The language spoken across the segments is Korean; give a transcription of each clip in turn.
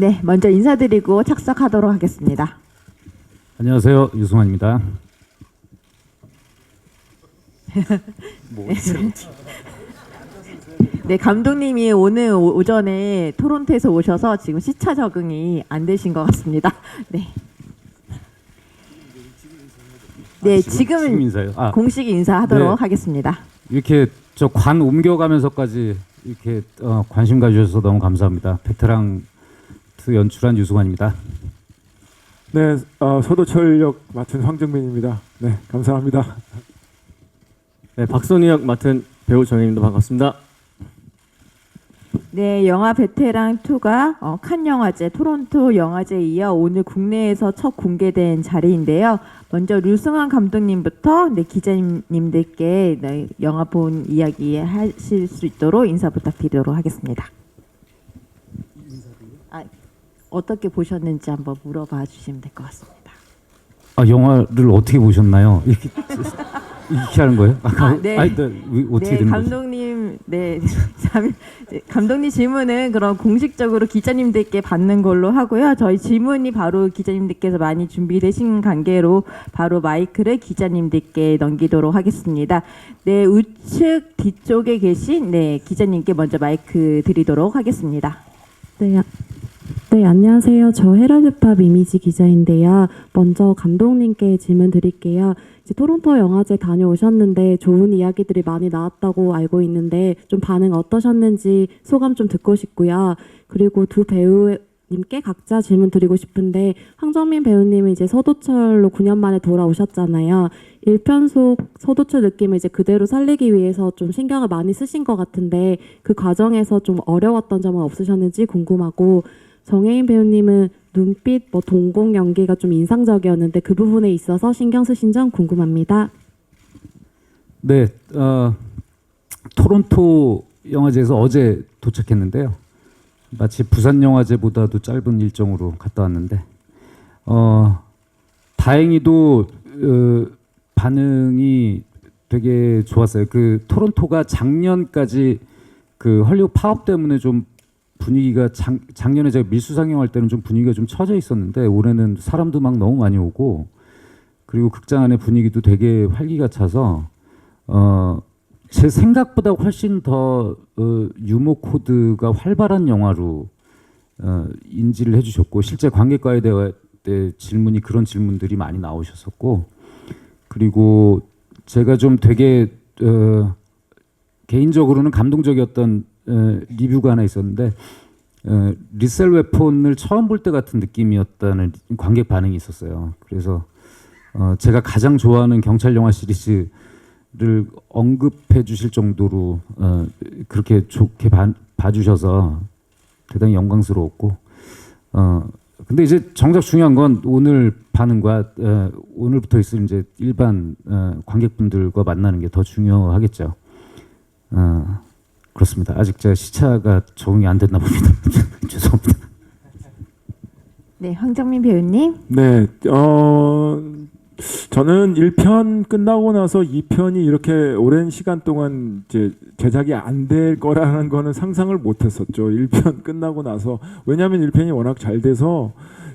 네, 먼저 인사드리고 착석하도록 하겠습니다. 안녕하세요, 유승환입니다. 네, 감독님이 오늘 오전에 토론토에서 오셔서 지금 시차 적응이 안 되신 것 같습니다. 네. 네, 지금은 인사요. 공식 인사하도록 네. 하겠습니다. 이렇게 저 관 옮겨가면서까지 이렇게 관심 가주셔서 너무 감사합니다. 베테랑 2 연출한 유승환입니다. 네, 소도철 역 맡은 황정민입니다. 네, 감사합니다. 네, 박선희 역 맡은 배우 정혜입니다. 반갑습니다. 네, 영화 베테랑 2가 칸 영화제, 토론토 영화제에 이어 오늘 국내에서 첫 공개된 자리인데요. 먼저 류승환 감독님부터 기자님들께 영화 본 이야기 하실 수 있도록 인사 부탁드리도록 하겠습니다. 어떻게 보셨는지 한번 물어봐 주시면 될 것 같습니다. 영화를 어떻게 보셨나요? 이렇게 하는 거예요? 네. 어떻게 네, 된 거죠? 감독님, 감독님 질문은 그럼 공식적으로 기자님들께 받는 걸로 하고요. 저희 질문이 바로 기자님들께서 많이 준비되신 관계로 바로 마이크를 기자님들께 넘기도록 하겠습니다. 네, 우측 뒤쪽에 계신 기자님께 먼저 마이크 드리도록 하겠습니다. 네, 안녕하세요. 저 헤럴드팝 이미지 기자인데요. 먼저 감독님께 질문 드릴게요. 이제 토론토 영화제 다녀오셨는데 좋은 이야기들이 많이 나왔다고 알고 있는데 좀 반응 어떠셨는지 소감 좀 듣고 싶고요. 그리고 두 배우님께 각자 질문 드리고 싶은데 황정민 배우님은 이제 서도철로 9년 만에 돌아오셨잖아요. 1편 속 서도철 느낌을 이제 그대로 살리기 위해서 좀 신경을 많이 쓰신 것 같은데 그 과정에서 좀 어려웠던 점은 없으셨는지 궁금하고, 정혜인 배우님은 눈빛, 동공 연기가 좀 인상적이었는데 그 부분에 있어서 신경 쓰신 점 궁금합니다. 네, 토론토 영화제에서 어제 도착했는데요. 마치 부산 영화제보다도 짧은 일정으로 갔다 왔는데 다행히도 반응이 되게 좋았어요. 그 토론토가 작년까지 그 헐리우드 파업 때문에 좀 분위기가 작년에 제가 밀수 상영할 때는 좀 분위기가 좀 처져 있었는데 올해는 사람도 막 너무 많이 오고, 그리고 극장 안의 분위기도 되게 활기가 차서 제 생각보다 훨씬 더 유머 코드가 활발한 영화로 인지를 해주셨고, 실제 관객과의 대화 때 그런 질문들이 많이 나오셨었고, 그리고 제가 좀 되게 개인적으로는 감동적이었던 리뷰가 하나 있었는데, 리셀 웨폰을 처음 볼 때 같은 느낌이었다는 관객 반응이 있었어요. 그래서 제가 가장 좋아하는 경찰 영화 시리즈를 언급해 주실 정도로 그렇게 좋게 봐주셔서 대단히 영광스러웠고, 근데 이제 정작 중요한 건 오늘 반응과 오늘부터 있을 이제 일반 관객분들과 만나는 게 더 중요하겠죠. 그렇습니다. 아직 제가 시차가 적응이 안 됐나 봅니다. 죄송합니다. 네, 황정민 배우님. 네, 저는 1편 끝나고 나서 2편이 이렇게 오랜 시간 동안 이제 제작이 안 될 거라는 거는 상상을 못 했었죠. 1편 끝나고 나서. 왜냐하면 1편이 워낙 잘 돼서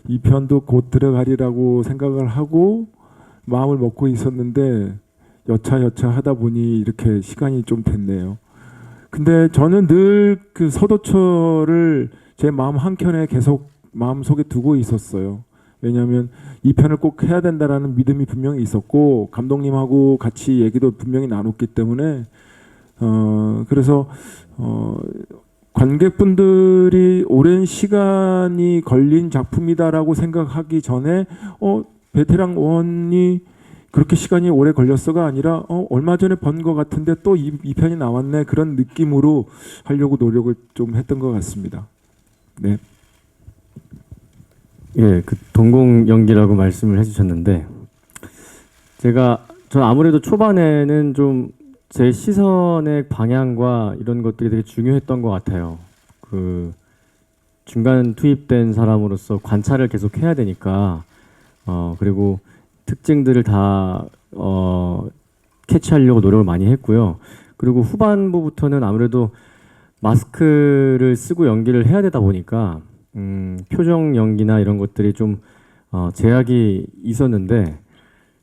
2편도 곧 들어가리라고 생각을 하고 마음을 먹고 있었는데 여차여차 하다 보니 이렇게 시간이 좀 됐네요. 근데 저는 늘 그 서도철을 제 마음 한켠에 계속 마음속에 두고 있었어요. 왜냐하면 2편을 꼭 해야 된다라는 믿음이 분명히 있었고, 감독님하고 같이 얘기도 분명히 나눴기 때문에 그래서 관객분들이 오랜 시간이 걸린 작품이다라고 생각하기 전에 베테랑 1이 그렇게 시간이 오래 걸렸어가 아니라 얼마 전에 본 것 같은데 또 2편이 나왔네, 그런 느낌으로 하려고 노력을 좀 했던 것 같습니다. 네. 예, 그 동공 연기라고 말씀을 해주셨는데, 전 아무래도 초반에는 좀 제 시선의 방향과 이런 것들이 되게 중요했던 것 같아요. 그 중간 투입된 사람으로서 관찰을 계속 해야 되니까, 그리고 특징들을 다 캐치하려고 노력을 많이 했고요. 그리고 후반부부터는 아무래도 마스크를 쓰고 연기를 해야 되다 보니까 표정 연기나 이런 것들이 좀 제약이 있었는데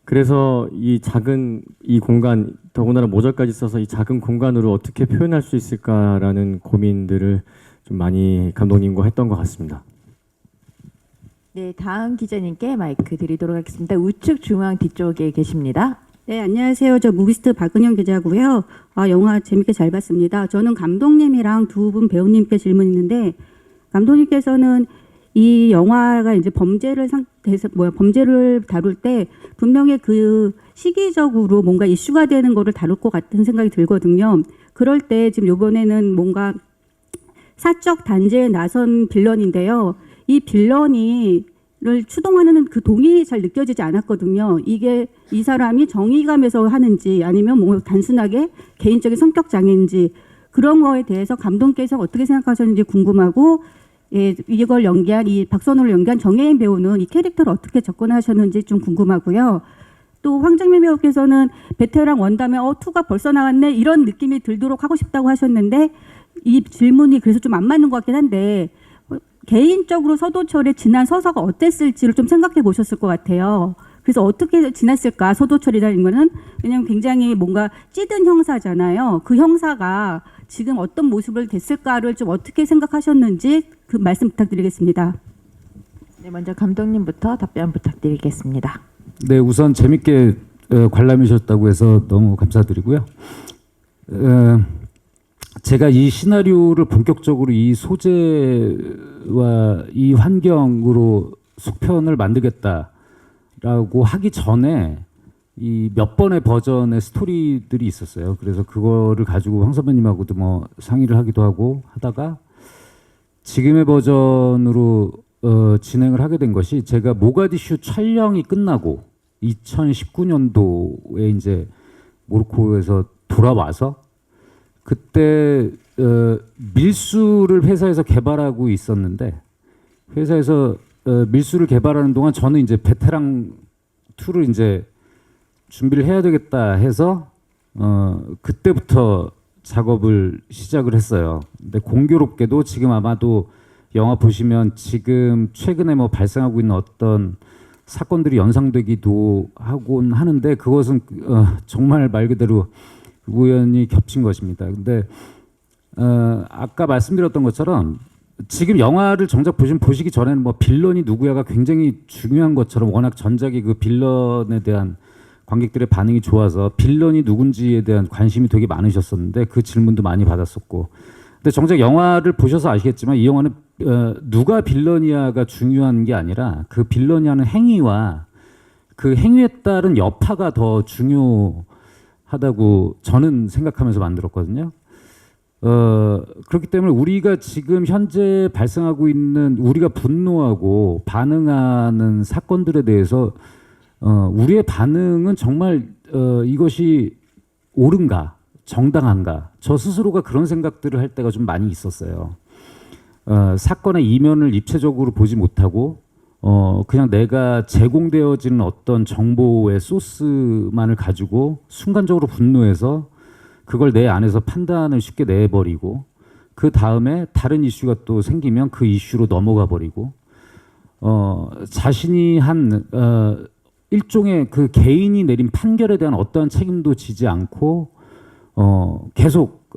그래서 이 작은 이 공간 더군다나 모자까지 써서 이 작은 공간으로 어떻게 표현할 수 있을까라는 고민들을 좀 많이 감독님과 했던 것 같습니다. 네, 다음 기자님께 마이크 드리도록 하겠습니다. 우측 중앙 뒤쪽에 계십니다. 네, 안녕하세요. 저 무비스트 박은영 기자고요. 영화 재밌게 잘 봤습니다. 저는 감독님이랑 두 분 배우님께 질문 있는데 감독님께서는 이 영화가 이제 범죄를 다룰 때 분명히 그 시기적으로 뭔가 이슈가 되는 거를 다룰 것 같은 생각이 들거든요. 그럴 때 지금 이번에는 뭔가 사적 단죄에 나선 빌런인데요. 이 빌런이를 추동하는 그 동의이 잘 느껴지지 않았거든요. 이게 이 사람이 정의감에서 하는지 아니면 뭐 단순하게 개인적인 성격 장애인지 그런 거에 대해서 감독님께서 어떻게 생각하셨는지 궁금하고 예, 이걸 연기한 이 박선호를 연기한 정혜인 배우는 이 캐릭터를 어떻게 접근하셨는지 좀 궁금하고요. 또 황정민 배우께서는 베테랑 원담에 2가 벌써 나왔네 이런 느낌이 들도록 하고 싶다고 하셨는데 이 질문이 그래서 좀 안 맞는 것 같긴 한데 개인적으로 서도철의 지난 서사가 어땠을지를 좀 생각해 보셨을 것 같아요. 그래서 어떻게 지났을까 서도철이라는 거는 왜냐하면 굉장히 뭔가 찌든 형사잖아요. 그 형사가 지금 어떤 모습을 됐을까를 좀 어떻게 생각하셨는지 그 말씀 부탁드리겠습니다. 네, 먼저 감독님부터 답변 부탁드리겠습니다. 네, 우선 재밌게 관람해 주셨다고 해서 너무 감사드리고요. 제가 이 시나리오를 본격적으로 이 소재와 이 환경으로 속편을 만들겠다라고 하기 전에 이 몇 번의 버전의 스토리들이 있었어요. 그래서 그거를 가지고 황 선배님하고도 뭐 상의를 하기도 하고 하다가 지금의 버전으로 진행을 하게 된 것이 제가 모가디슈 촬영이 끝나고 2019년도에 이제 모로코에서 돌아와서 그때 밀수를 회사에서 개발하고 있었는데 회사에서 밀수를 개발하는 동안 저는 이제 베테랑 2를 이제 준비를 해야 되겠다 해서 그때부터 작업을 시작을 했어요. 근데 공교롭게도 지금 아마도 영화 보시면 지금 최근에 뭐 발생하고 있는 어떤 사건들이 연상되기도 하곤 하는데 그것은 정말 말 그대로 우연히 겹친 것입니다. 근데 아까 말씀드렸던 것처럼 지금 영화를 정작 보시기 전에는 뭐 빌런이 누구야가 굉장히 중요한 것처럼 워낙 전작의 그 빌런에 대한 관객들의 반응이 좋아서 빌런이 누군지에 대한 관심이 되게 많으셨었는데 그 질문도 많이 받았었고 근데 정작 영화를 보셔서 아시겠지만 이 영화는 누가 빌런이야가 중요한 게 아니라 그 빌런이라는 행위와 그 행위에 따른 여파가 더 중요하다고 저는 생각하면서 만들었거든요. 그렇기 때문에 우리가 지금 현재 발생하고 있는 우리가 분노하고 반응하는 사건들에 대해서 우리의 반응은 정말 이것이 옳은가 정당한가 저 스스로가 그런 생각들을 할 때가 좀 많이 있었어요. 사건의 이면을 입체적으로 보지 못하고 그냥 내가 제공되어지는 어떤 정보의 소스만을 가지고 순간적으로 분노해서 그걸 내 안에서 판단을 쉽게 내버리고 그 다음에 다른 이슈가 또 생기면 그 이슈로 넘어가 버리고 자신이 한 일종의 그 개인이 내린 판결에 대한 어떠한 책임도 지지 않고 계속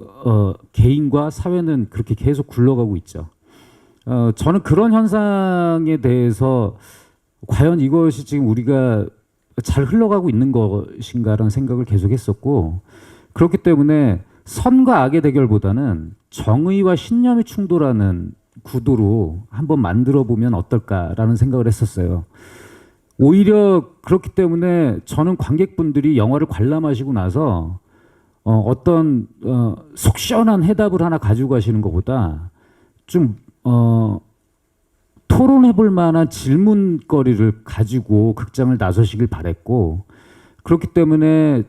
개인과 사회는 그렇게 계속 굴러가고 있죠. 저는 그런 현상에 대해서 과연 이것이 지금 우리가 잘 흘러가고 있는 것인가라는 생각을 계속 했었고 그렇기 때문에 선과 악의 대결보다는 정의와 신념이 충돌하는 구도로 한번 만들어 보면 어떨까라는 생각을 했었어요. 오히려 그렇기 때문에 저는 관객분들이 영화를 관람하시고 나서 어떤 속 시원한 해답을 하나 가지고 가시는 것보다 좀 토론해 볼 만한 질문거리를 가지고 극장을 나서시길 바랬고 그렇기 때문에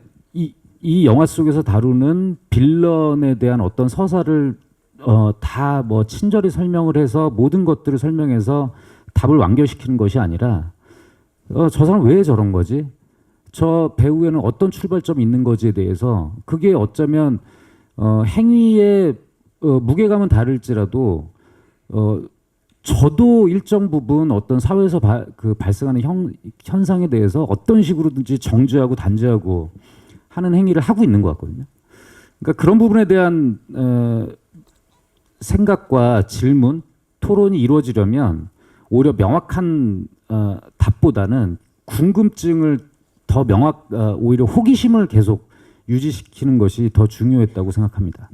이 영화 속에서 다루는 빌런에 대한 어떤 서사를 다 뭐 친절히 설명을 해서 모든 것들을 설명해서 답을 완결시키는 것이 아니라 저 사람 왜 저런 거지? 저 배우에는 어떤 출발점이 있는 거지에 대해서 그게 어쩌면 행위의 무게감은 다를지라도 저도 일정 부분 어떤 사회에서 발생하는 현상에 대해서 어떤 식으로든지 정죄하고 단죄하고 하는 행위를 하고 있는 것 같거든요. 그러니까 그런 부분에 대한 생각과 질문, 토론이 이루어지려면 오히려 명확한 답보다는 궁금증을 더 오히려 호기심을 계속 유지시키는 것이 더 중요했다고 생각합니다.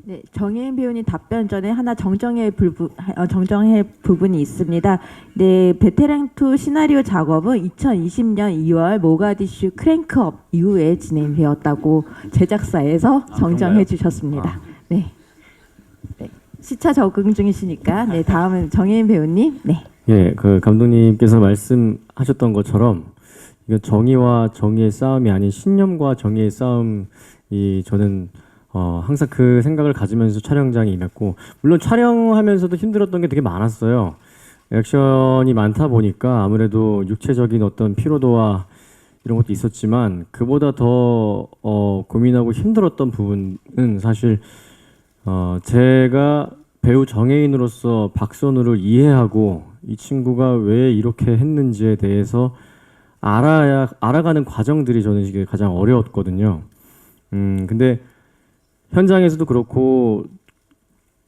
네, 정혜인 배우님 답변 전에 하나 정정할 부분이 있습니다. 네, 베테랑2 시나리오 작업은 2020년 2월 모가디슈 크랭크업 이후에 진행되었다고 제작사에서 정정해 주셨습니다. 네. 네. 시차 적응 중이시니까 네, 다음은 정혜인 배우님. 네. 예, 그 감독님께서 말씀하셨던 것처럼 이건 정의와 정의의 싸움이 아닌 신념과 정의의 싸움이 저는 항상 그 생각을 가지면서 촬영장에 임했고, 물론 촬영하면서도 힘들었던 게 되게 많았어요. 액션이 많다 보니까 아무래도 육체적인 어떤 피로도와 이런 것도 있었지만, 그보다 더 고민하고 힘들었던 부분은 사실 제가 배우 정혜인으로서 박선우를 이해하고 이 친구가 왜 이렇게 했는지에 대해서 알아가는 과정들이 저는 이게 가장 어려웠거든요. 근데 현장에서도 그렇고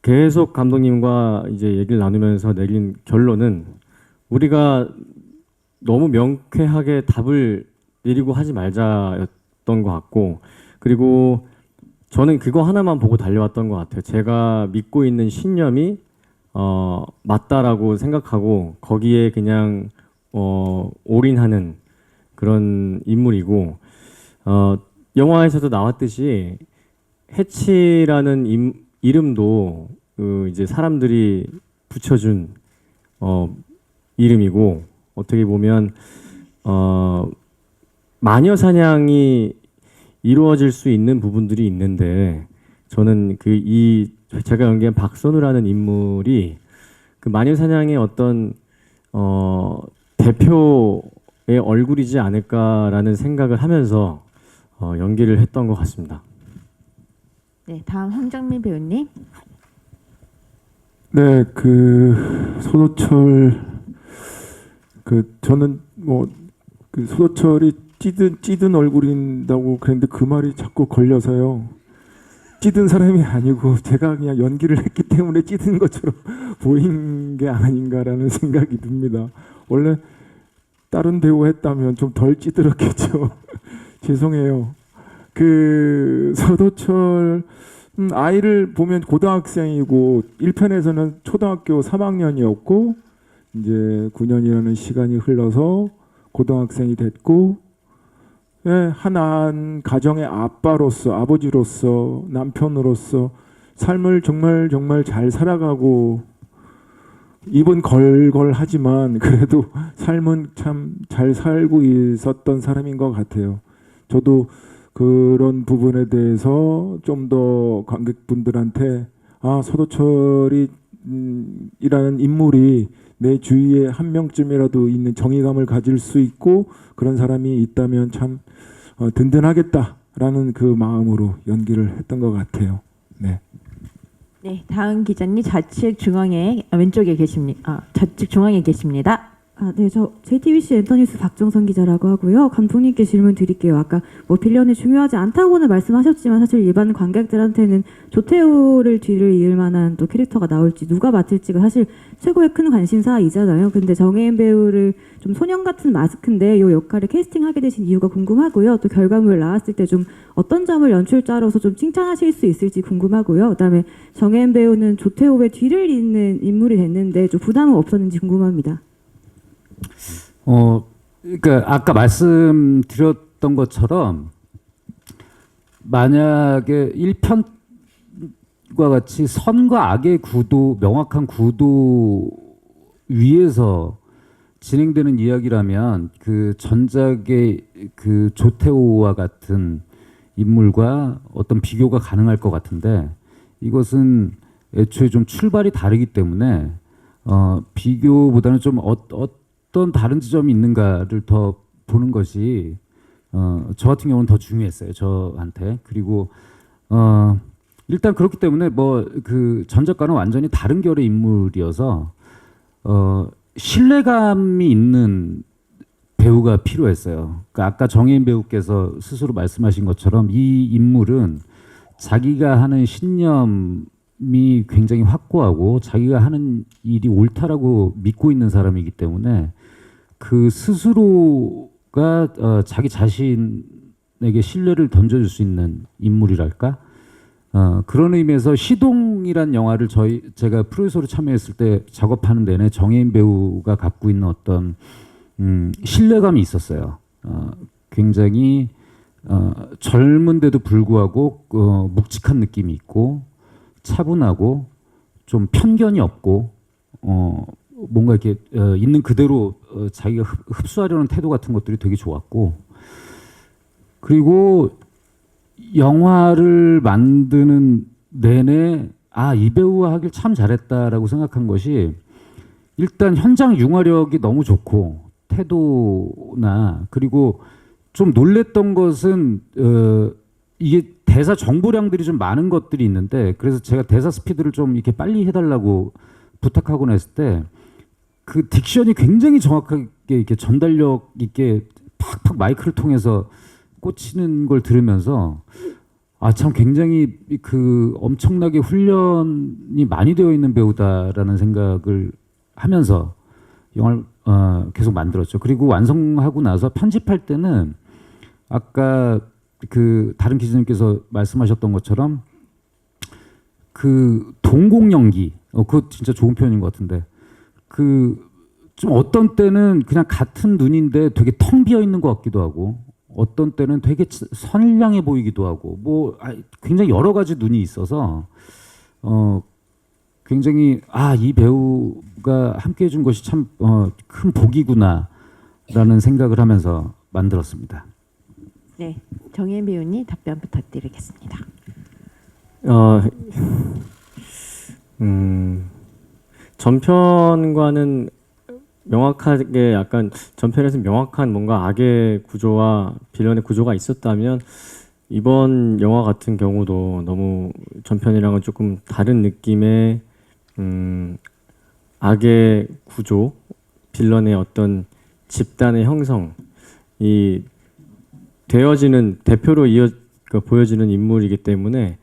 계속 감독님과 이제 얘기를 나누면서 내린 결론은 우리가 너무 명쾌하게 답을 내리고 하지 말자였던 것 같고, 그리고 저는 그거 하나만 보고 달려왔던 것 같아요. 제가 믿고 있는 신념이 맞다라고 생각하고 거기에 그냥 올인하는 그런 인물이고, 영화에서도 나왔듯이 해치라는 이름도 이제 사람들이 붙여준 이름이고, 어떻게 보면 마녀 사냥이 이루어질 수 있는 부분들이 있는데, 저는 제가 연기한 박선우라는 인물이 그 마녀 사냥의 어떤 대표의 얼굴이지 않을까라는 생각을 하면서 연기를 했던 것 같습니다. 네, 다음 황정민 배우님. 네, 소도철 저는 소도철이 찌든 얼굴인다고 그랬는데 그 말이 자꾸 걸려서요. 찌든 사람이 아니고 제가 그냥 연기를 했기 때문에 찌든 것처럼 보인 게 아닌가라는 생각이 듭니다. 원래 다른 배우 했다면 좀 덜 찌들었겠죠. 죄송해요. 서도철 아이를 보면 고등학생이고 1편에서는 초등학교 3학년이었고 이제 9년이라는 시간이 흘러서 고등학생이 됐고, 예, 한 가정의 아빠로서, 아버지로서, 남편으로서 삶을 정말 잘 살아가고, 입은 걸걸하지만 그래도 삶은 참 잘 살고 있었던 사람인 것 같아요. 저도 그런 부분에 대해서 좀 더 관객분들한테 서도철이 이라는 인물이 내 주위에 한 명쯤이라도 있는 정의감을 가질 수 있고 그런 사람이 있다면 참 든든하겠다라는 그 마음으로 연기를 했던 것 같아요. 네. 네, 다음 기자님 좌측 중앙에 왼쪽에 계십니다. 좌측 중앙에 계십니다. 네, 저 JTBC 엔터뉴스 박정선 기자라고 하고요. 감독님께 질문 드릴게요. 아까 빌런이 중요하지 않다고는 말씀하셨지만 사실 일반 관객들한테는 조태호를 뒤를 이을 만한 또 캐릭터가 나올지 누가 맡을지가 사실 최고의 큰 관심사이잖아요. 근데 정혜인 배우를 좀 소년 같은 마스크인데 이 역할을 캐스팅하게 되신 이유가 궁금하고요. 또 결과물 나왔을 때 좀 어떤 점을 연출자로서 좀 칭찬하실 수 있을지 궁금하고요. 그다음에 정혜인 배우는 조태호의 뒤를 잇는 인물이 됐는데 좀 부담은 없었는지 궁금합니다. 그러니까 아까 말씀드렸던 것처럼 만약에 1편과 같이 선과 악의 구도, 명확한 구도 위에서 진행되는 이야기라면 그 전작의 그 조태호와 같은 인물과 어떤 비교가 가능할 것 같은데, 이것은 애초에 좀 출발이 다르기 때문에 비교보다는 좀 어떤 다른 지점이 있는가를 더 보는 것이 저 같은 경우는 더 중요했어요, 저한테. 그리고 일단 그렇기 때문에 그 전작과는 완전히 다른 결의 인물이어서 신뢰감이 있는 배우가 필요했어요. 그러니까 아까 정혜인 배우께서 스스로 말씀하신 것처럼 이 인물은 자기가 하는 신념이 굉장히 확고하고 자기가 하는 일이 옳다라고 믿고 있는 사람이기 때문에 그 스스로가 자기 자신에게 신뢰를 던져줄 수 있는 인물이랄까? 그런 의미에서 시동이란 영화를 제가 프로듀서로 참여했을 때 작업하는 내내 정혜인 배우가 갖고 있는 어떤 신뢰감이 있었어요. 굉장히 젊은데도 불구하고 묵직한 느낌이 있고 차분하고 좀 편견이 없고 뭔가 이렇게 있는 그대로 자기가 흡수하려는 태도 같은 것들이 되게 좋았고, 그리고 영화를 만드는 내내 이 배우와 하길 참 잘했다라고 생각한 것이 일단 현장 융화력이 너무 좋고 태도나, 그리고 좀 놀랬던 것은 이게 대사 정보량들이 좀 많은 것들이 있는데, 그래서 제가 대사 스피드를 좀 이렇게 빨리 해달라고 부탁하곤 했을 때 그 딕션이 굉장히 정확하게 이렇게 전달력 있게 팍팍 마이크를 통해서 꽂히는 걸 들으면서 참 굉장히 그 엄청나게 훈련이 많이 되어 있는 배우다라는 생각을 하면서 영화를 계속 만들었죠. 그리고 완성하고 나서 편집할 때는 아까 그 다른 기자님께서 말씀하셨던 것처럼 그 동공 연기, 그거 진짜 좋은 표현인 것 같은데, 그 좀 어떤 때는 그냥 같은 눈인데 되게 텅 비어 있는 것 같기도 하고, 어떤 때는 되게 선량해 보이기도 하고, 굉장히 여러 가지 눈이 있어서 굉장히 이 배우가 함께 해준 것이 참 큰 복이구나라는 생각을 하면서 만들었습니다. 네, 정혜인 배우님 답변 부탁드리겠습니다. 전편과는 명확하게, 약간 전편에서 명확한 뭔가 악의 구조와 빌런의 구조가 있었다면 이번 영화 같은 경우도 너무 전편이랑은 조금 다른 느낌의 악의 구조, 빌런의 어떤 집단의 형성이 되어지는, 대표로 보여지는 인물이기 때문에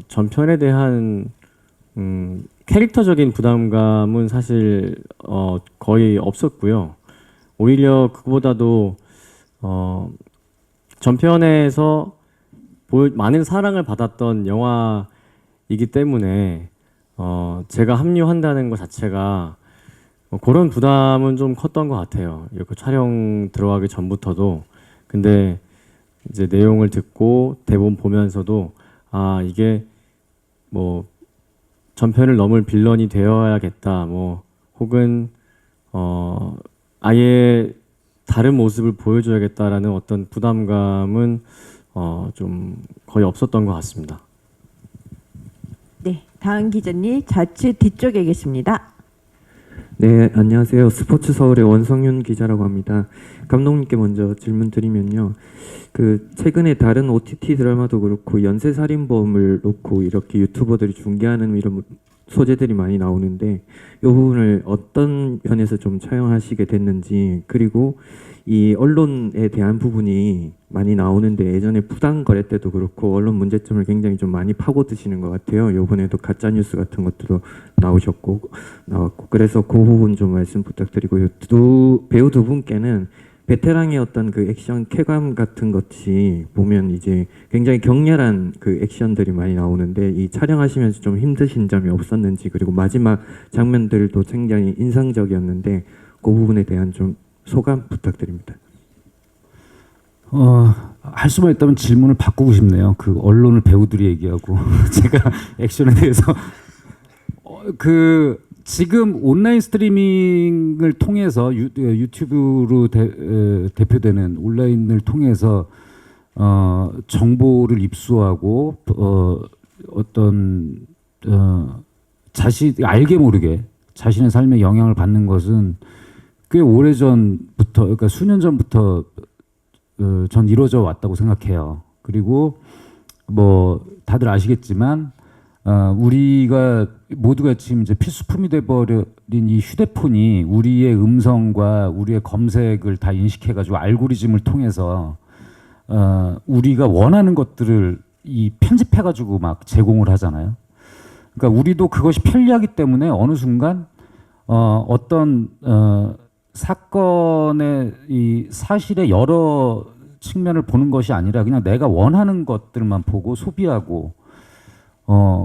전편에 대한 캐릭터적인 부담감은 사실 거의 없었고요. 오히려 그보다도 전편에서 많은 사랑을 받았던 영화이기 때문에 제가 합류한다는 것 자체가 그런 부담은 좀 컸던 것 같아요. 이렇게 촬영 들어가기 전부터도. 근데 이제 내용을 듣고 대본 보면서도 이게 뭐 전편을 넘을 빌런이 되어야겠다, 혹은 아예 다른 모습을 보여줘야겠다라는 어떤 부담감은 좀 거의 없었던 것 같습니다. 네, 다음 기자님 좌측 뒤쪽에 계십니다. 네, 안녕하세요. 스포츠 서울의 원성윤 기자라고 합니다. 감독님께 먼저 질문 드리면요. 그 최근에 다른 OTT 드라마도 그렇고 연쇄살인범을 놓고 이렇게 유튜버들이 중계하는 이런 소재들이 많이 나오는데, 이 부분을 어떤 면에서 좀 차용하시게 됐는지, 그리고 이 언론에 대한 부분이 많이 나오는데 예전에 부당 거래 때도 그렇고 언론 문제점을 굉장히 좀 많이 파고드시는 것 같아요. 이번에도 가짜 뉴스 같은 것들도 나왔고, 그래서 그 부분 좀 말씀 부탁드리고요. 배우 두 분께는 베테랑의 어떤 그 액션 쾌감 같은 것이 보면 이제 굉장히 격렬한 그 액션들이 많이 나오는데, 이 촬영하시면서 좀 힘드신 점이 없었는지, 그리고 마지막 장면들도 굉장히 인상적이었는데 그 부분에 대한 좀 소감 부탁드립니다. 할 수만 있다면 질문을 바꾸고 싶네요. 그 언론을 배우들이 얘기하고 제가 액션에 대해서 지금 온라인 스트리밍을 통해서 유튜브로 대표되는 온라인을 통해서 정보를 입수하고 어떤 알게 모르게 자신의 삶에 영향을 받는 것은 꽤 오래 전부터, 그러니까 수년 전부터 전 이루어져 왔다고 생각해요. 그리고 다들 아시겠지만 우리가 모두가 지금 이제 필수품이 돼버린 이 휴대폰이 우리의 음성과 우리의 검색을 다 인식해가지고 알고리즘을 통해서 우리가 원하는 것들을 이 편집해가지고 막 제공을 하잖아요. 그러니까 우리도 그것이 편리하기 때문에 어느 순간 어떤 사건의 이 사실의 여러 측면을 보는 것이 아니라 그냥 내가 원하는 것들만 보고 소비하고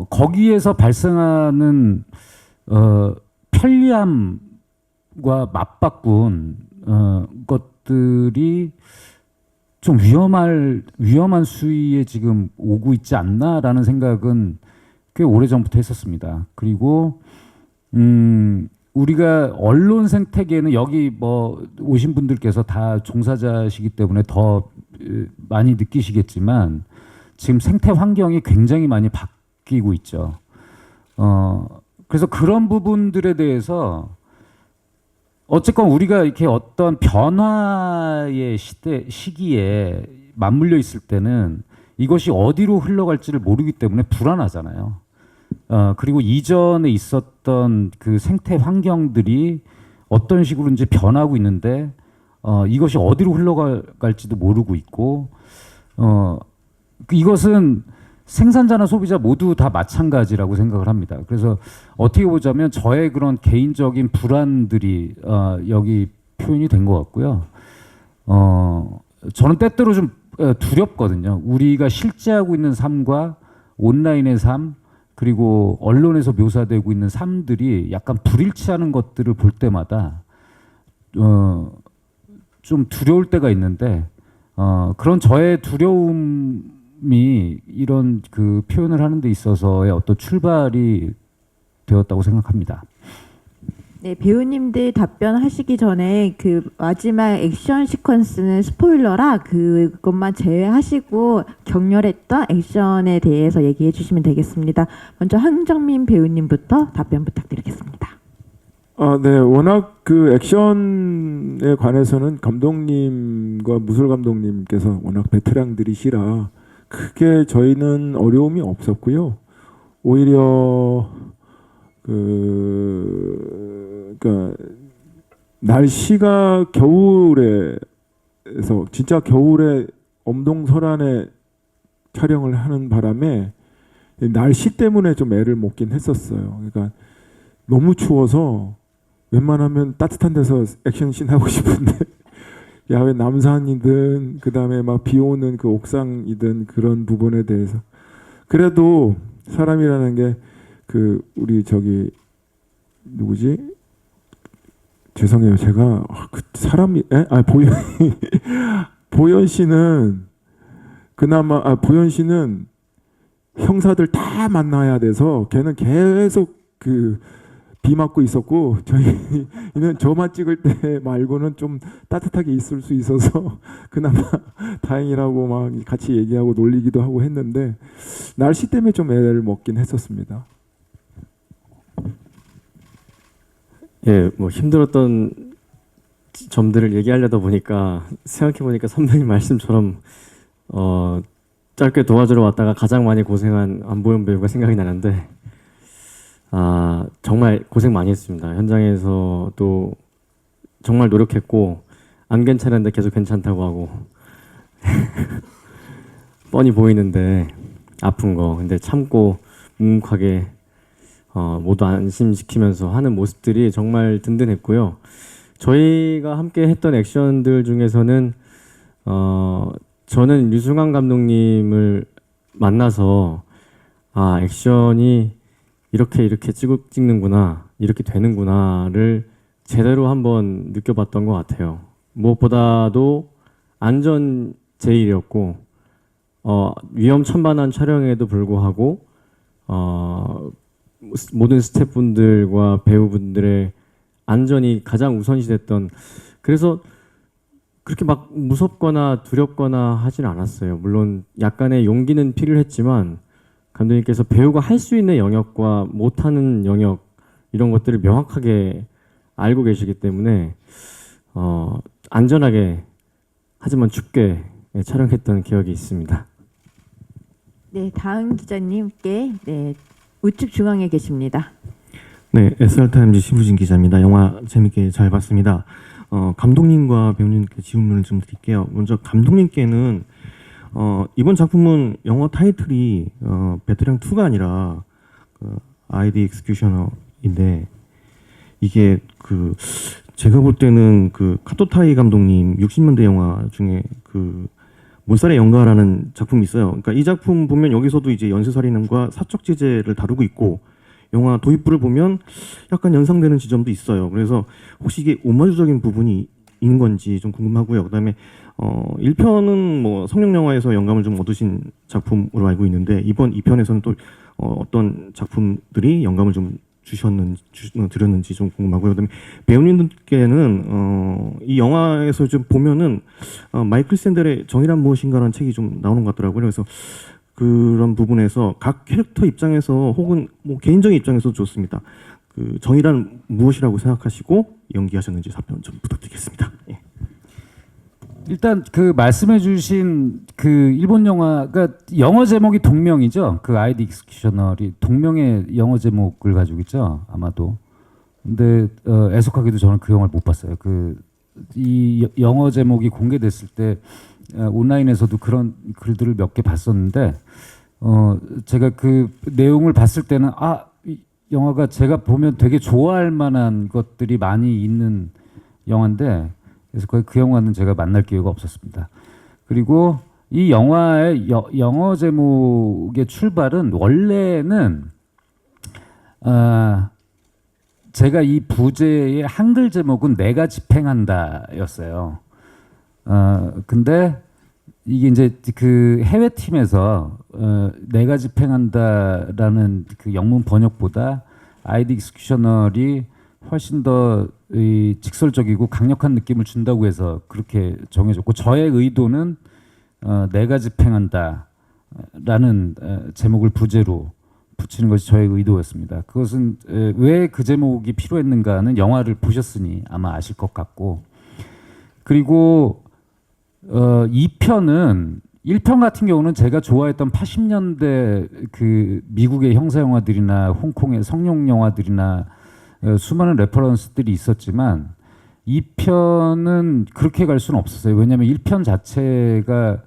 거기에서 발생하는 편리함과 맞바꾼 것들이 좀 위험한 수위에 지금 오고 있지 않나라는 생각은 꽤 오래전부터 했었습니다. 그리고 우리가 언론 생태계는 여기 뭐 오신 분들께서 다 종사자시기 때문에 더 많이 느끼시겠지만 지금 생태 환경이 굉장히 많이 바뀌고 있죠. 그래서 그런 부분들에 대해서 어쨌건 우리가 이렇게 어떤 변화의 시기에 맞물려 있을 때는 이것이 어디로 흘러갈지를 모르기 때문에 불안하잖아요. 그리고 이전에 있었던 그 생태 환경들이 어떤 식으로인지 변하고 있는데 이것이 어디로 흘러갈지도 모르고 있고 이것은 생산자나 소비자 모두 다 마찬가지라고 생각을 합니다. 그래서 어떻게 보자면 저의 그런 개인적인 불안들이 여기 표현이 된 것 같고요. 저는 때때로 좀 두렵거든요. 우리가 실제 하고 있는 삶과 온라인의 삶 그리고 언론에서 묘사되고 있는 삶들이 약간 불일치하는 것들을 볼 때마다 좀 두려울 때가 있는데 그런 저의 두려움이 이런 그 표현을 하는 데 있어서의 어떤 출발이 되었다고 생각합니다. 네, 배우님들 답변하시기 전에 그 마지막 액션 시퀀스는 스포일러라 그것만 제외하시고 격렬했던 액션에 대해서 얘기해 주시면 되겠습니다. 먼저 황정민 배우님부터 답변 부탁드리겠습니다. 네, 워낙 그 액션에 관해서는 감독님과 무술 감독님께서 워낙 베테랑들이시라 크게 저희는 어려움이 없었고요. 오히려 그러니까 날씨가 겨울에서 진짜 겨울에 엄동설안에 촬영을 하는 바람에 날씨 때문에 좀 애를 먹긴 했었어요. 그러니까 너무 추워서 웬만하면 따뜻한 데서 액션씬 하고 싶은데 야외 남산이든 그다음에 막 비 오는 그 옥상이든 그런 부분에 대해서 그래도 사람이라는 게 그 우리 저기 누구지? 죄송해요. 제가 그 사람이 보현 씨는 그나마 보현 씨는 형사들 다 만나야 돼서 걔는 계속 그 비 맞고 있었고 저희는 저만 찍을 때 말고는 좀 따뜻하게 있을 수 있어서 그나마 다행이라고 막 같이 얘기하고 놀리기도 하고 했는데 날씨 때문에 좀 애를 먹긴 했었습니다. 예, 뭐 힘들었던 점들을 얘기하려다 보니까 생각해 보니까 선배님 말씀처럼 짧게 도와주러 왔다가 가장 많이 고생한 안보현 배우가 생각이 나는데 정말 고생 많이 했습니다. 현장에서도 정말 노력했고 안 괜찮은데 계속 괜찮다고 하고 뻔히 보이는데 아픈 거 근데 참고 묵묵하게 모두 안심시키면서 하는 모습들이 정말 든든했고요. 저희가 함께 했던 액션들 중에서는 저는 류승환 감독님을 만나서 액션이 이렇게 찍는구나, 이렇게 되는구나를 제대로 한번 느껴봤던 것 같아요. 무엇보다도 안전 제일이었고 위험천만한 촬영에도 불구하고 모든 스태프분들과 배우분들의 안전이 가장 우선시 됐던 그래서 그렇게 막 무섭거나 두렵거나 하진 않았어요. 물론 약간의 용기는 필요했지만 감독님께서 배우가 할 수 있는 영역과 못하는 영역 이런 것들을 명확하게 알고 계시기 때문에 안전하게 하지만 춥게 촬영했던 기억이 있습니다. 네, 다음 기자님께 우측 중앙에 계십니다. 네, SR타임즈 심우진 기자입니다. 영화 재밌게 잘 봤습니다. 감독님과 배우님께 질문을 좀 드릴게요. 먼저 감독님께는 이번 작품은 영어 타이틀이 베테랑 2가 아니라 ID 익스큐셔너인데 이게 제가 볼 때는 카토타이 감독님 60년대 영화 중에 몰살의 연가라는 작품이 있어요. 그러니까 이 작품 보면 여기서도 이제 연쇄살인과 사적 제재를 다루고 있고 영화 도입부를 보면 약간 연상되는 지점도 있어요. 그래서 혹시 이게 오마주적인 부분이 있는 건지 좀 궁금하고요. 그다음에 1편은 뭐 성룡 영화에서 영감을 좀 얻으신 작품으로 알고 있는데 이번 2편에서는 또 어떤 작품들이 영감을 좀 드렸는지 좀 궁금하고요. 그다음에 배우님들께는 이 영화에서 좀 보면은 마이클 샌델의 정의란 무엇인가라는 책이 좀 나오는 것 같더라고요. 그래서 그런 부분에서 각 캐릭터 입장에서 혹은 뭐 개인적인 입장에서 좋습니다. 정의란 무엇이라고 생각하시고 연기하셨는지 답변 좀 부탁드리겠습니다. 예. 일단 말씀해주신 일본 영화가 영어 제목이 동명이죠. ID 익스큐셔널이 동명의 영어 제목을 가지고 있죠. 아마도. 근데 애석하게도 저는 그 영화를 못 봤어요. 이 영어 제목이 공개됐을 때 온라인에서도 그런 글들을 몇 개 봤었는데 제가 그 내용을 봤을 때는 이 영화가 제가 보면 되게 좋아할 만한 것들이 많이 있는 영화인데 그래서 그 영화는 제가 만날 기회가 없었습니다. 그리고 이 영화의 영어 제목의 출발은 원래는 제가 이 부제의 한글 제목은 내가 집행한다였어요. 근데 이게 이제 해외 팀에서 내가 집행한다라는 영문 번역보다 ID 익스큐셔널이 훨씬 더 직설적이고 강력한 느낌을 준다고 해서 그렇게 정해졌고 저의 의도는 내가 집행한다라는 제목을 부제로 붙이는 것이 저의 의도였습니다. 그것은 왜 그 제목이 필요했는가는 영화를 보셨으니 아마 아실 것 같고 그리고 2편은 1편 같은 경우는 제가 좋아했던 80년대 미국의 형사 영화들이나 홍콩의 성룡 영화들이나 수많은 레퍼런스들이 있었지만 2편은 그렇게 갈 수는 없었어요. 왜냐하면 1편 자체가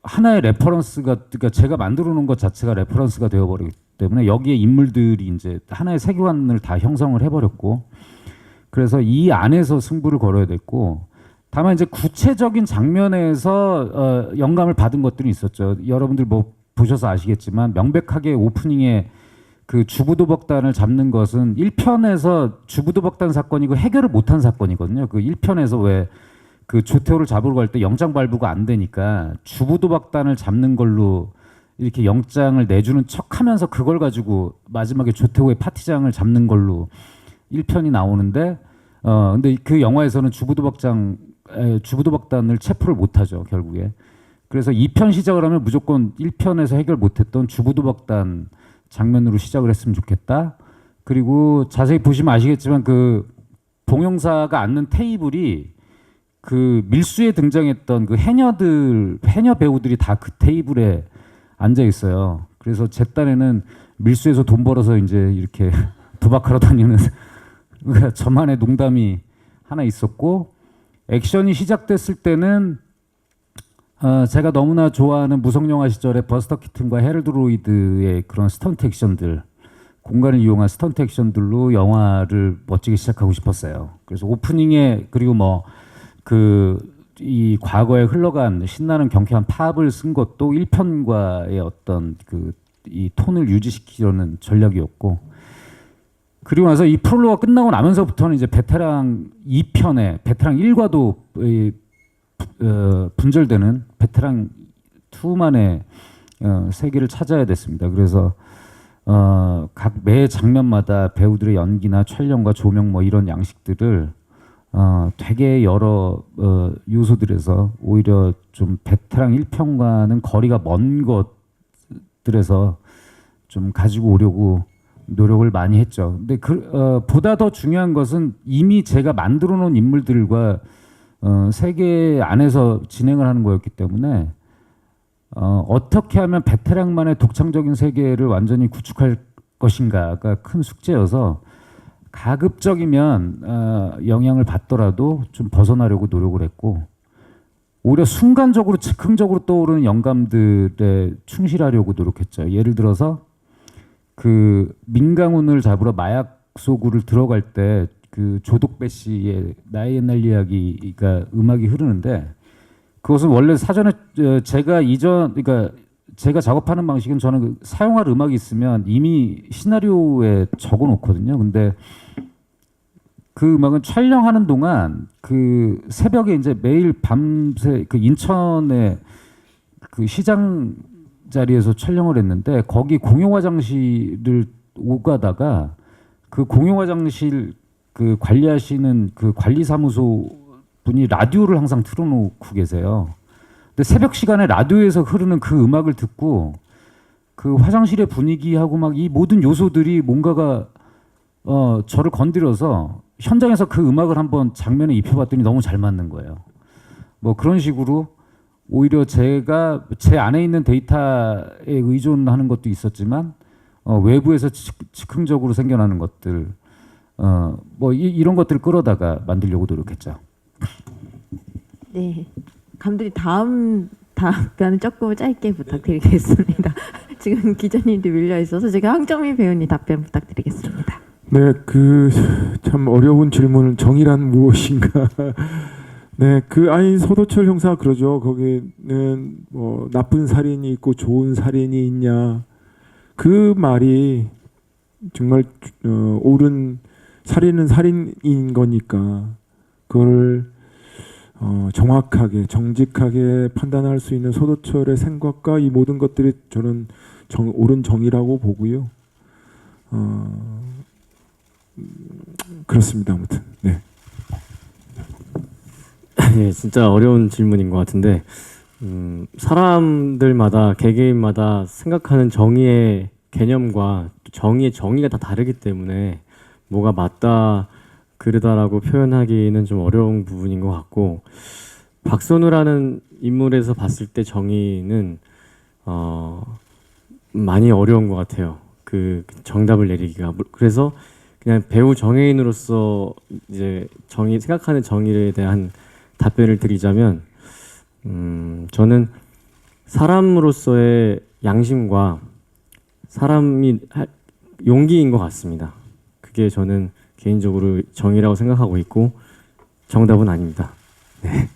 하나의 레퍼런스가 그러니까 제가 만들어 놓은 것 자체가 레퍼런스가 되어버리기 때문에 여기에 인물들이 이제 하나의 세계관을 다 형성을 해버렸고 그래서 이 안에서 승부를 걸어야 됐고 다만 이제 구체적인 장면에서 영감을 받은 것들이 있었죠. 여러분들 뭐 보셔서 아시겠지만 명백하게 오프닝에 주부도박단을 잡는 것은 1편에서 주부도박단 사건이고 해결을 못한 사건이거든요. 1편에서 왜 조태호를 잡으러 갈 때 영장 발부가 안 되니까 주부도박단을 잡는 걸로 이렇게 영장을 내주는 척하면서 그걸 가지고 마지막에 조태호의 파티장을 잡는 걸로 1편이 나오는데 근데 그 영화에서는 주부도박단을 체포를 못하죠 결국에. 그래서 2편 시작을 하면 무조건 1편에서 해결 못했던 주부도박단 장면으로 시작을 했으면 좋겠다. 그리고 자세히 보시면 아시겠지만 봉영사가 앉는 테이블이 밀수에 등장했던 해녀 배우들이 다 그 테이블에 앉아 있어요. 그래서 제 딴에는 밀수에서 돈 벌어서 이제 이렇게 도박하러 다니는 저만의 농담이 하나 있었고 액션이 시작됐을 때는 제가 너무나 좋아하는 무성영화 시절에 버스터 키튼과 헤럴드 로이드의 그런 스턴트 액션들, 공간을 이용한 스턴트 액션들로 영화를 멋지게 시작하고 싶었어요. 그래서 오프닝에 그리고 이 과거에 흘러간 신나는 경쾌한 팝을 쓴 것도 1편과의 어떤 이 톤을 유지시키려는 전략이었고 그리고 나서 이 프롤로가 끝나고 나면서부터는 이제 베테랑 2편에 베테랑 1과도 분절되는 베테랑 2만의 세계를 찾아야 됐습니다. 그래서 각 매 장면마다 배우들의 연기나 촬영과 조명 뭐 이런 양식들을 되게 여러 요소들에서 오히려 좀 베테랑 1편과는 거리가 먼 것들에서 좀 가지고 오려고 노력을 많이 했죠. 근데 보다 더 중요한 것은 이미 제가 만들어 놓은 인물들과 세계 안에서 진행을 하는 거였기 때문에 어떻게 하면 베테랑만의 독창적인 세계를 완전히 구축할 것인가가 큰 숙제여서 가급적이면 영향을 받더라도 좀 벗어나려고 노력을 했고 오히려 순간적으로 즉흥적으로 떠오르는 영감들에 충실하려고 노력했죠. 예를 들어서 그 민강훈을 잡으러 마약소구를 들어갈 때 그 조독배 씨의 나의 옛날 이야기가 음악이 흐르는데 그것은 원래 사전에 그러니까 제가 작업하는 방식은 저는 그 사용할 음악이 있으면 이미 시나리오에 적어 놓거든요. 근데 그 음악은 촬영하는 동안 그 새벽에 이제 매일 밤새 그 인천의 그 시장 자리에서 촬영을 했는데 거기 공용 화장실을 오가다가 그 공용 화장실 그 관리하시는 그 관리사무소 분이 라디오를 항상 틀어놓고 계세요. 근데 새벽 시간에 라디오에서 흐르는 그 음악을 듣고 그 화장실의 분위기하고 막 이 모든 요소들이 뭔가가 저를 건드려서 현장에서 그 음악을 한번 장면에 입혀봤더니 너무 잘 맞는 거예요. 뭐 그런 식으로 오히려 제가 제 안에 있는 데이터에 의존하는 것도 있었지만 외부에서 즉흥적으로 생겨나는 것들 뭐 이런 것들을 끌어다가 만들려고 노력했죠. 네, 감독님 다음 답변은 조금 짧게 부탁드리겠습니다. 지금 기자님도 밀려 있어서 제가 황정민 배우님 답변 부탁드리겠습니다. 네, 그 참 어려운 질문은 정의란 무엇인가. 네, 아니 서도철 형사 그러죠. 거기는 뭐 나쁜 살인이 있고 좋은 살인이 있냐. 그 말이 정말 옳은 살인은 살인인 거니까 그걸 정확하게 정직하게 판단할 수 있는 서도철의 생각과 이 모든 것들이 저는 옳은 정의라고 보고요. 그렇습니다. 아무튼 네. 예, 진짜 어려운 질문인 것 같은데 사람들마다 개개인마다 생각하는 정의의 개념과 정의가 다 다르기 때문에 뭐가 맞다 그르다라고 표현하기는 좀 어려운 부분인 것 같고 박선우라는 인물에서 봤을 때 정의는 많이 어려운 것 같아요. 그 정답을 내리기가. 그래서 그냥 배우 정혜인으로서 이제 생각하는 정의에 대한 답변을 드리자면 저는 사람으로서의 양심과 사람이 용기인 것 같습니다. 그게 저는 개인적으로 정의라고 생각하고 있고 정답은 아닙니다. 네.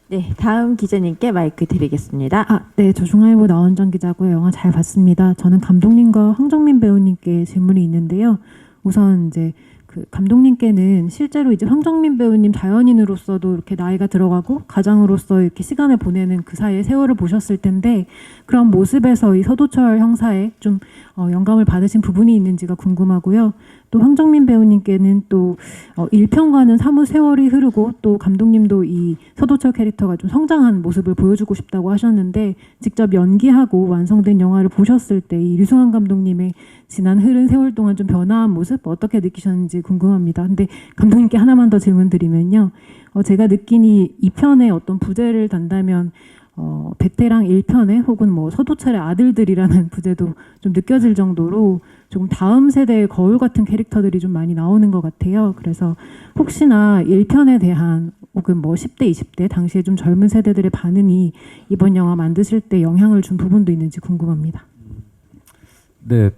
네, 다음 기자님께 마이크 드리겠습니다. 네, 저 중앙일보 나원정 기자고요. 영화 잘 봤습니다. 저는 감독님과 황정민 배우님께 질문이 있는데요. 우선 이제 그 감독님께는 실제로 이제 황정민 배우님 자연인으로서도 이렇게 나이가 들어가고 가장으로서 이렇게 시간을 보내는 그 사이에 세월을 보셨을 텐데 그런 모습에서 이 서도철 형사에 좀 영감을 받으신 부분이 있는지가 궁금하고요. 또 황정민 배우님께는 또 1편과는 사뭇 세월이 흐르고 또 감독님도 이 서도철 캐릭터가 좀 성장한 모습을 보여주고 싶다고 하셨는데 직접 연기하고 완성된 영화를 보셨을 때 이 류승환 감독님의 지난 흐른 세월 동안 좀 변화한 모습 어떻게 느끼셨는지 궁금합니다. 근데 감독님께 하나만 더 질문 드리면요. 제가 느낀 이 2편의 어떤 부제를 단다면 베테랑 1편에 혹은 뭐 서도철의 아들들이라는 부제도 좀 느껴질 정도로 조금 다음 세대의 거울 같은 캐릭터들이 좀 많이 나오는 것 같아요. 그래서 혹시나 1편에 대한 혹은 뭐 10대, 20대 당시에 좀 젊은 세대들의 반응이 이번 영화 만드실 때 영향을 준 부분도 있는지 궁금합니다. 네,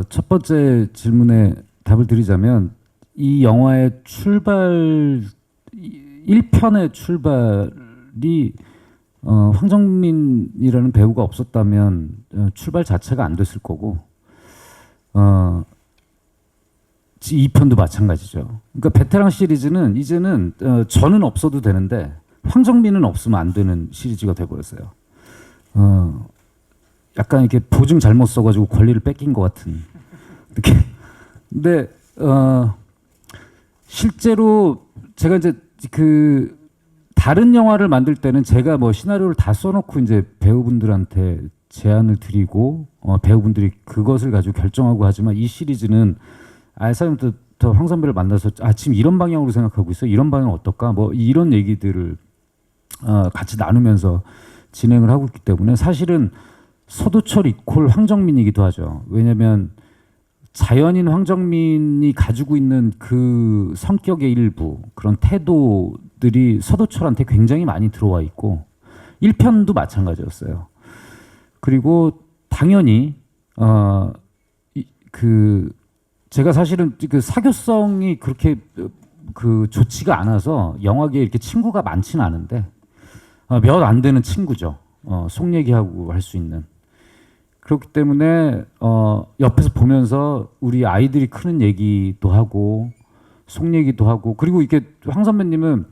첫 번째 질문에 답을 드리자면 이 영화의 1편의 출발이 황정민이라는 배우가 없었다면 출발 자체가 안 됐을 거고 2편도 마찬가지죠. 그러니까 베테랑 시리즈는 이제는 저는 없어도 되는데 황정민은 없으면 안 되는 시리즈가 돼버렸어요. 약간 이렇게 보증 잘못 써가지고 권리를 뺏긴 것 같은 느낌. 근데 실제로 제가 이제 그 다른 영화를 만들 때는 제가 뭐 시나리오를 다 써놓고 이제 배우분들한테 제안을 드리고 배우분들이 그것을 가지고 결정하고 하지만 이 시리즈는 사람부터 황 선배를 만나서 지금 이런 방향으로 생각하고 있어. 이런 방향 어떨까? 뭐 이런 얘기들을 같이 나누면서 진행을 하고 있기 때문에 사실은 서도철 이퀄 황정민이기도 하죠. 왜냐하면 자연인 황정민이 가지고 있는 그 성격의 일부, 그런 태도들이 서도철한테 굉장히 많이 들어와 있고 1편도 마찬가지였어요. 그리고 당연히 제가 사실은 그 사교성이 그렇게 좋지가 않아서 영화계에 이렇게 친구가 많지는 않은데 몇 안 되는 친구죠. 속 얘기하고 할 수 있는. 그렇기 때문에 옆에서 보면서 우리 아이들이 크는 얘기도 하고 속 얘기도 하고, 그리고 이게 황 선배님은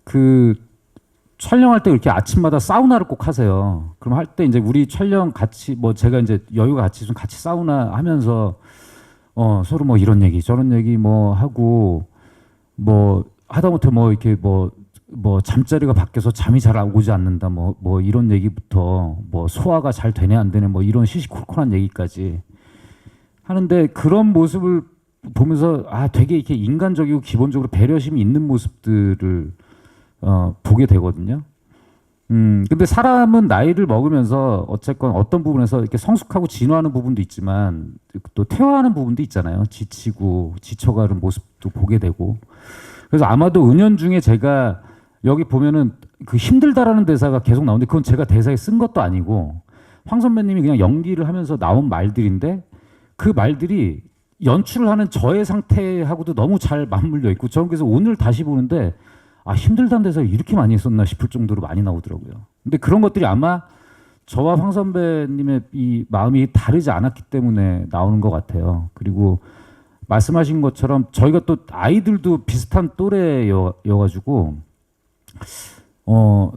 그 촬영할 때 이렇게 아침마다 사우나를 꼭 하세요. 그럼 할 때 이제 우리 촬영 같이 제가 이제 여유가 같이 좀 같이 사우나 하면서 서로 뭐 이런 얘기 저런 얘기 하고 하다못해 이렇게 잠자리가 바뀌어서 잠이 잘 오지 않는다 이런 얘기부터 소화가 잘 되네 안 되네 이런 시시콜콜한 얘기까지 하는데, 그런 모습을 보면서 되게 이렇게 인간적이고 기본적으로 배려심이 있는 모습들을 보게 되거든요. 근데 사람은 나이를 먹으면서 어쨌건 어떤 부분에서 이렇게 성숙하고 진화하는 부분도 있지만 또 퇴화하는 부분도 있잖아요. 지치고 지쳐가는 모습도 보게 되고. 그래서 아마도 은연중에 제가 여기 보면은 그 힘들다라는 대사가 계속 나오는데 그건 제가 대사에 쓴 것도 아니고 황 선배님이 그냥 연기를 하면서 나온 말들인데, 그 말들이 연출을 하는 저의 상태하고도 너무 잘 맞물려 있고, 저는 그래서 오늘 다시 보는데 힘들다는 대사가 이렇게 많이 했었나 싶을 정도로 많이 나오더라고요. 근데 그런 것들이 아마 저와 황 선배님의 이 마음이 다르지 않았기 때문에 나오는 것 같아요. 그리고 말씀하신 것처럼 저희가 또 아이들도 비슷한 또래여가지고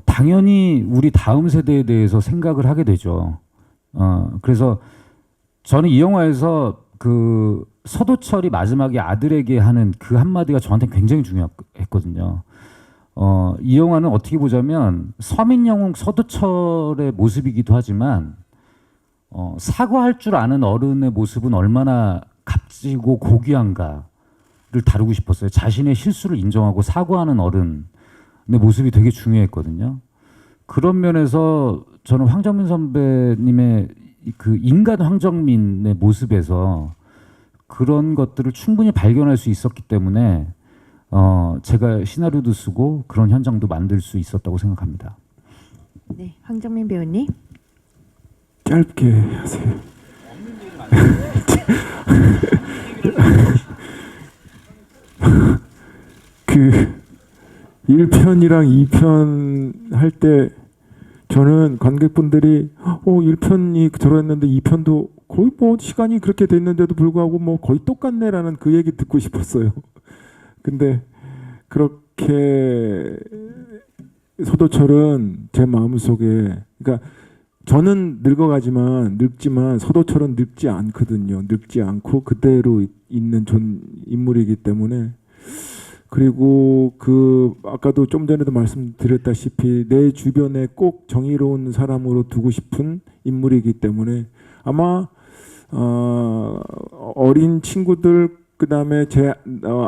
당연히 우리 다음 세대에 대해서 생각을 하게 되죠. 그래서 저는 이 영화에서 그 서도철이 마지막에 아들에게 하는 그 한마디가 저한테 굉장히 중요했거든요. 이 영화는 어떻게 보자면 서민영웅 서도철의 모습이기도 하지만 사과할 줄 아는 어른의 모습은 얼마나 값지고 고귀한가를 다루고 싶었어요. 자신의 실수를 인정하고 사과하는 어른의 모습이 되게 중요했거든요. 그런 면에서 저는 황정민 선배님의 그 인간 황정민의 모습에서 그런 것들을 충분히 발견할 수 있었기 때문에 제가 시나리오도 쓰고 그런 현장도 만들 수 있었다고 생각합니다. 네, 황정민 배우님. 짧게 하세요. 그 1편이랑 2편 할 때 저는 관객분들이 1편이 들어왔는데 2편도 거의 시간이 그렇게 됐는데도 불구하고 거의 똑같네라는 그 얘기 듣고 싶었어요. 근데 그렇게 서도철은 제 마음속에, 그러니까 저는 늙지만 서도철은 늙지 않거든요. 늙지 않고 그대로 있는 인물이기 때문에. 그리고 아까도 좀 전에도 말씀드렸다시피 내 주변에 꼭 정의로운 사람으로 두고 싶은 인물이기 때문에 아마 어린 친구들, 그다음에 제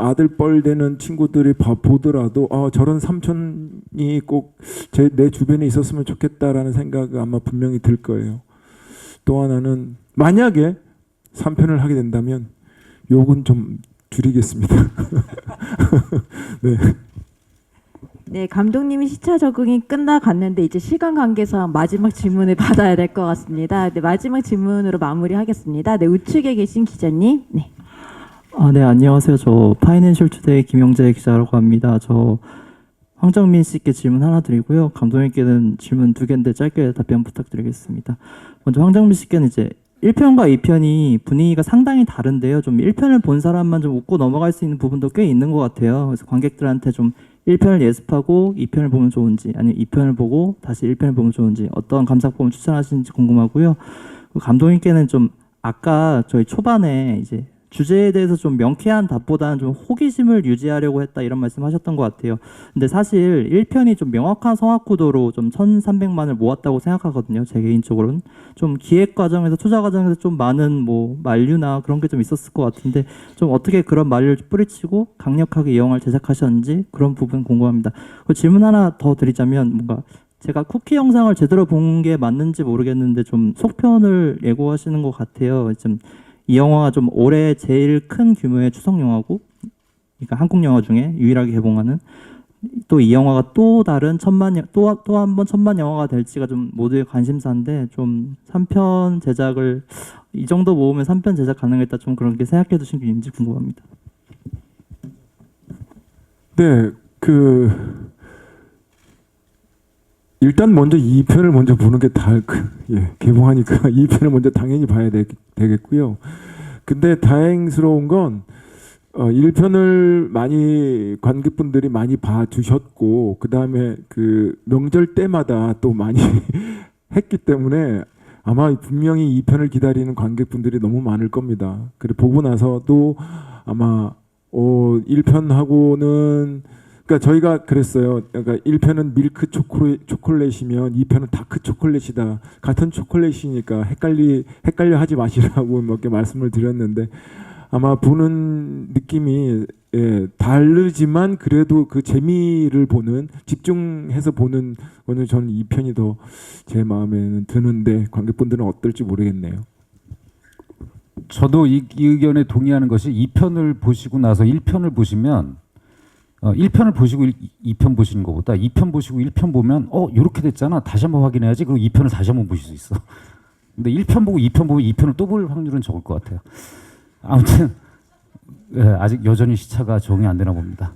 아들 뻘 되는 친구들이 보더라도 저런 삼촌이 꼭 내 주변에 있었으면 좋겠다라는 생각이 아마 분명히 들 거예요. 또 하나는 만약에 3편을 하게 된다면 욕은 좀 줄이겠습니다. 네. 네, 감독님이 시차 적응이 끝나갔는데 이제 시간 관계상 마지막 질문을 받아야 될 것 같습니다. 네, 마지막 질문으로 마무리하겠습니다. 네, 우측에 계신 기자님. 네. 네, 안녕하세요. 저 파이낸셜 투데이 김영재 기자라고 합니다. 저 황정민 씨께 질문 하나 드리고요. 감독님께는 질문 2개인데 짧게 답변 부탁드리겠습니다. 먼저 황정민 씨께는 이제 1편과 2편이 분위기가 상당히 다른데요. 좀 1편을 본 사람만 좀 웃고 넘어갈 수 있는 부분도 꽤 있는 것 같아요. 그래서 관객들한테 좀 1편을 예습하고 2편을 보면 좋은지, 아니면 2편을 보고 다시 1편을 보면 좋은지, 어떤 감상법을 추천하시는지 궁금하고요. 감독님께는 좀 아까 저희 초반에 이제 주제에 대해서 좀 명쾌한 답보다는 좀 호기심을 유지하려고 했다 이런 말씀하셨던 것 같아요. 근데 사실 1편이 좀 명확한 성악 구도로 좀 1,300만을 모았다고 생각하거든요. 제 개인적으로는 좀 기획 과정에서 투자 과정에서 좀 많은 뭐 만류나 그런 게 좀 있었을 것 같은데 좀 어떻게 그런 만류를 뿌리치고 강력하게 이 영화를 제작하셨는지 그런 부분 궁금합니다. 그 질문 하나 더 드리자면 뭔가 제가 쿠키 영상을 제대로 본 게 맞는지 모르겠는데 좀 속편을 예고하시는 것 같아요. 좀 이 영화가 좀 올해 제일 큰 규모의 추석 영화고, 그러니까 한국 영화 중에 유일하게 개봉하는 또 이 영화가 또 다른 또 한 번 천만 영화가 될지가 좀 모두의 관심사인데 좀 3편 제작을 이 정도 모으면 3편 제작 가능했다 좀 그런 게 생각해 두신 게 있는지 궁금합니다. 네, 일단 먼저 2편을 먼저 보는 게 개봉하니까 2편을 먼저 당연히 봐야 되겠고요. 근데 다행스러운 건 1편을 많이 관객분들이 많이 봐주셨고 그 다음에 그 명절 때마다 또 많이 했기 때문에 아마 분명히 2편을 기다리는 관객분들이 너무 많을 겁니다. 그리고 보고 나서도 아마 1편하고는 그러니까 저희가 그랬어요. 그러니까 1편은 밀크 초콜릿이면 2편은 다크 초콜릿이다. 같은 초콜릿이니까 헷갈려 하지 마시라고 몇 개 말씀을 드렸는데 아마 보는 느낌이 다르지만 그래도 그 재미를 보는 집중해서 보는 거는 저는 2편이 더 제 마음에는 드는데 관객분들은 어떨지 모르겠네요. 저도 이 의견에 동의하는 것이 2편을 보시고 나서 1편을 보시면 1편을 보시고 2편 보시는 것보다 2편 보시고 1편 보면 이렇게 됐잖아. 다시 한번 확인해야지. 그리고 2편을 다시 한번 보실 수 있어. 근데 1편 보고 2편 보면 2편을 또 볼 확률은 적을 것 같아요. 아무튼 아직 여전히 시차가 적응이 안 되나 봅니다.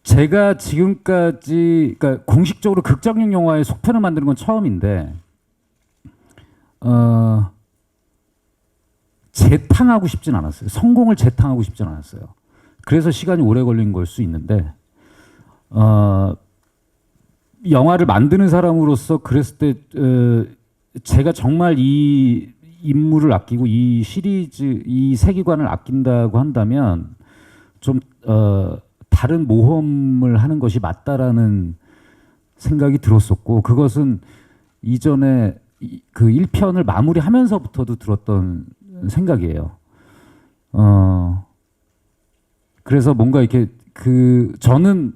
제가 지금까지 그러니까 공식적으로 극장용 영화의 속편을 만드는 건 처음인데 재탕하고 싶진 않았어요. 성공을 재탕하고 싶진 않았어요. 그래서 시간이 오래 걸린 걸 수 있는데 영화를 만드는 사람으로서 그랬을 때 제가 정말 이 인물을 아끼고 이 시리즈, 이 세계관을 아낀다고 한다면 좀 다른 모험을 하는 것이 맞다라는 생각이 들었었고 그것은 이전에 그 1편을 마무리하면서부터도 들었던 생각이에요. 그래서 뭔가 이렇게 저는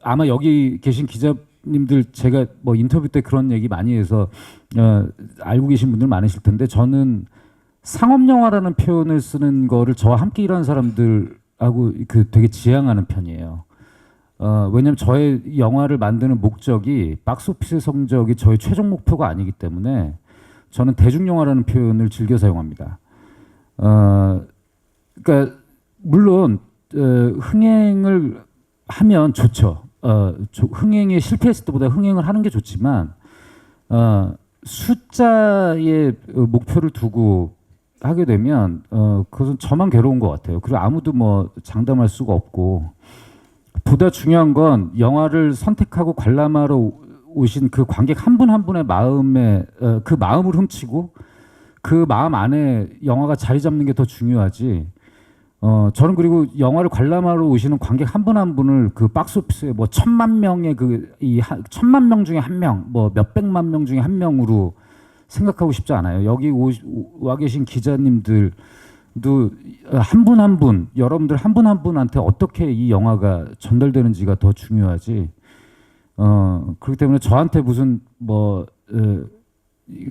아마 여기 계신 기자님들 제가 뭐 인터뷰 때 그런 얘기 많이 해서 알고 계신 분들 많으실 텐데 저는 상업 영화라는 표현을 쓰는 거를 저와 함께 일하는 사람들하고 되게 지향하는 편이에요. 왜냐하면 저의 영화를 만드는 목적이 박스오피스 성적이 저의 최종 목표가 아니기 때문에 저는 대중영화라는 표현을 즐겨 사용합니다. 그러니까 물론 흥행을 하면 좋죠. 흥행에 실패했을 때보다 흥행을 하는 게 좋지만 숫자의 목표를 두고 하게 되면 그것은 저만 괴로운 것 같아요. 그리고 아무도 뭐 장담할 수가 없고 보다 중요한 건 영화를 선택하고 관람하러 오신 그 관객 한 분 한 분의 마음에 그 마음을 훔치고 그 마음 안에 영화가 자리 잡는 게 더 중요하지. 저는 그리고 영화를 관람하러 오시는 관객 한 분 한 분을 그 박스오피스에 뭐 1,000만 명의 1,000만 명 중에 한 명, 뭐 몇백만 명 중에 한 명으로 생각하고 싶지 않아요. 여기 와 계신 기자님들도 한 분 한 분, 여러분들 한 분 한 분한테 어떻게 이 영화가 전달되는지가 더 중요하지. 그렇기 때문에 저한테 무슨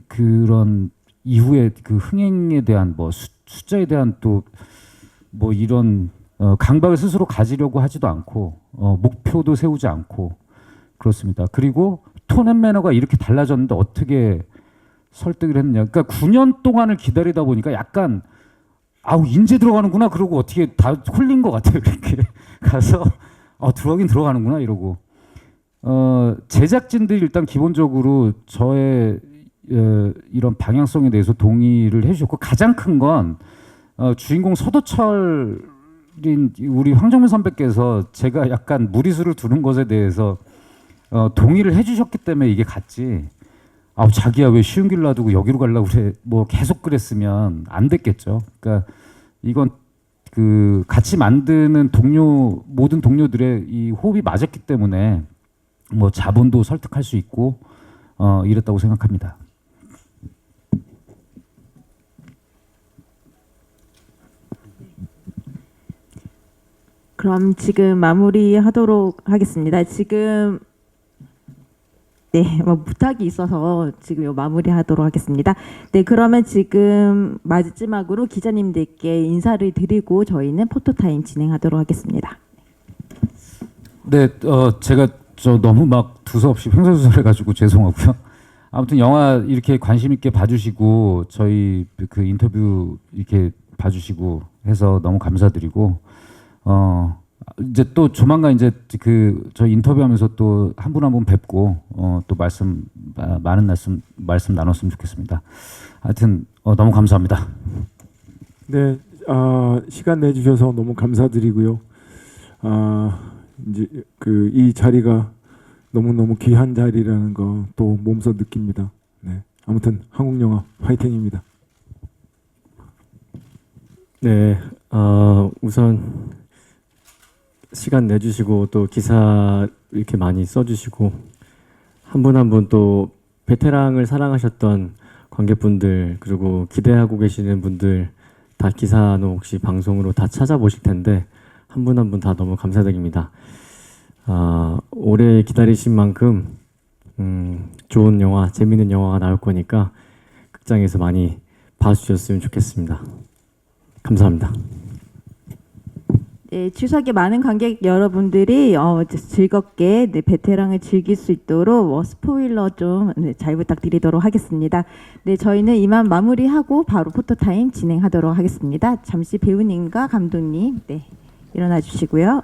그런 이후에 그 흥행에 대한 뭐 숫자에 대한 또 뭐 이런 강박을 스스로 가지려고 하지도 않고 목표도 세우지 않고 그렇습니다. 그리고 톤 앤 매너가 이렇게 달라졌는데 어떻게 설득을 했느냐. 그러니까 9년 동안을 기다리다 보니까 약간 인제 들어가는구나 그러고 어떻게 다 홀린 것 같아요. 이렇게 가서 들어가긴 들어가는구나 이러고 제작진들이 일단 기본적으로 저의 이런 방향성에 대해서 동의를 해주셨고 가장 큰 건 주인공 서도철인 우리 황정민 선배께서 제가 약간 무리수를 두는 것에 대해서 동의를 해주셨기 때문에 이게 갔지. 아 자기야 왜 쉬운 길 놔두고 여기로 가려고 그래 뭐 계속 그랬으면 안 됐겠죠. 그러니까 이건 그 같이 만드는 모든 동료들의 이 호흡이 맞았기 때문에 뭐 자본도 설득할 수 있고 이랬다고 생각합니다. 그럼 지금 마무리하도록 하겠습니다. 지금 네, 뭐 부탁이 있어서 지금 요 마무리하도록 하겠습니다. 네, 그러면 지금 마지막으로 기자님들께 인사를 드리고 저희는 포토타임 진행하도록 하겠습니다. 네, 제가 너무 막 두서없이 횡설수설해가지고 죄송하고요. 아무튼 영화 이렇게 관심 있게 봐주시고 저희 그 인터뷰 이렇게 봐주시고 해서 너무 감사드리고 이제 또 조만간 이제 그 저희 인터뷰하면서 또 한 분 한 분 뵙고 또 많은 말씀 나눴으면 좋겠습니다. 하여튼 너무 감사합니다. 네, 시간 내주셔서 너무 감사드리고요. 이제 그 이 자리가 너무 귀한 자리라는 거 또 몸소 느낍니다. 네, 아무튼 한국 영화 화이팅입니다. 네, 우선 시간 내주시고 또 기사 이렇게 많이 써주시고 한 분 한 분 또 베테랑을 사랑하셨던 관객분들 그리고 기대하고 계시는 분들 다 기사는 혹시 방송으로 다 찾아보실 텐데 한 분 한 분 다 너무 감사드립니다. 오래 기다리신 만큼 좋은 영화, 재밌는 영화가 나올 거니까 극장에서 많이 봐주셨으면 좋겠습니다. 감사합니다. 네, 추석에 많은 관객 여러분들이 즐겁게 베테랑을 즐길 수 있도록 스포일러 좀 잘 부탁드리도록 하겠습니다. 네, 저희는 이만 마무리하고 바로 포토타임 진행하도록 하겠습니다. 잠시 배우님과 감독님 일어나 주시고요.